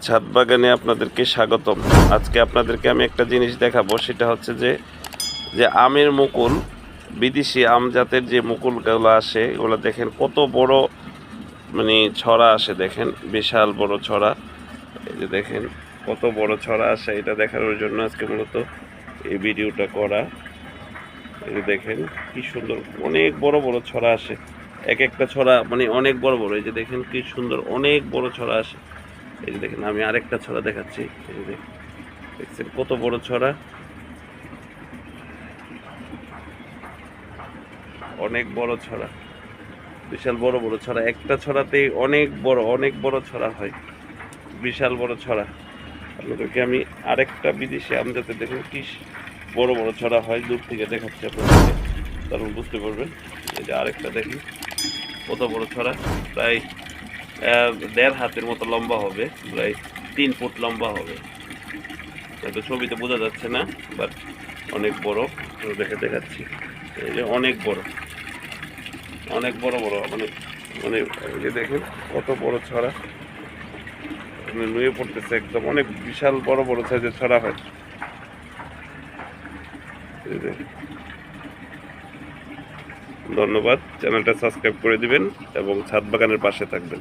ছাদ বাগানে আপনাদেরকে স্বাগতম। আজকে আপনাদেরকে আমি একটা জিনিস দেখাবো, সেটা হচ্ছে যে আমের মুকুল, বিদেশি আম জাতের যে মুকুলগুলো আসে, এগুলো দেখেন কত বড়, মানে ছড়া আসে, দেখেন বিশাল বড় ছড়া। এই যে দেখেন কত বড় ছড়া আসে, এটা দেখানোর জন্য আজকে মূলত এই ভিডিওটা করা। এই যে দেখেন কি সুন্দর, অনেক বড় বড় ছড়া আসে, এক একটা ছড়া মানে অনেক বড় বড়। এই যে দেখেন কি সুন্দর, অনেক বড় ছড়া আসে। এই যে দেখেন আমি আরেকটা ছড়া দেখাচ্ছি, এই যে দেখছেন কত বড় ছড়া, অনেক বড় ছড়া, বিশাল বড় বড় ছড়া। একটা ছড়াতেই অনেক বড় ছড়া হয়, বিশাল বড় ছড়া। আপনাদেরকে আমি আরেকটা বিদেশি আম জাতের দেখেন কি বড় বড় ছড়া হয়, দূর থেকে দেখাচ্ছি আপনাদেরকে, তারপর বুঝতে পারবেন। এই যে আরেকটা দেখি কত বড় ছড়া, প্রায় 1.5 হাতের মতো লম্বা হবে, প্রায় 3 ফুট লম্বা হবে। হয়তো ছবিতে বোঝা যাচ্ছে না, বাট অনেক বড়। দেখাচ্ছি, এই যে অনেক বড়, অনেক বড় বড়, মানে মানে এই যে দেখেন কত বড় ছড়া, মানে নুয়ে পড়তেছে একদম, অনেক বিশাল বড় বড় সাইজের ছড়া হয়। ধন্যবাদ, চ্যানেলটা সাবস্ক্রাইব করে দিবেন এবং ছাদ বাগানের পাশে থাকবেন।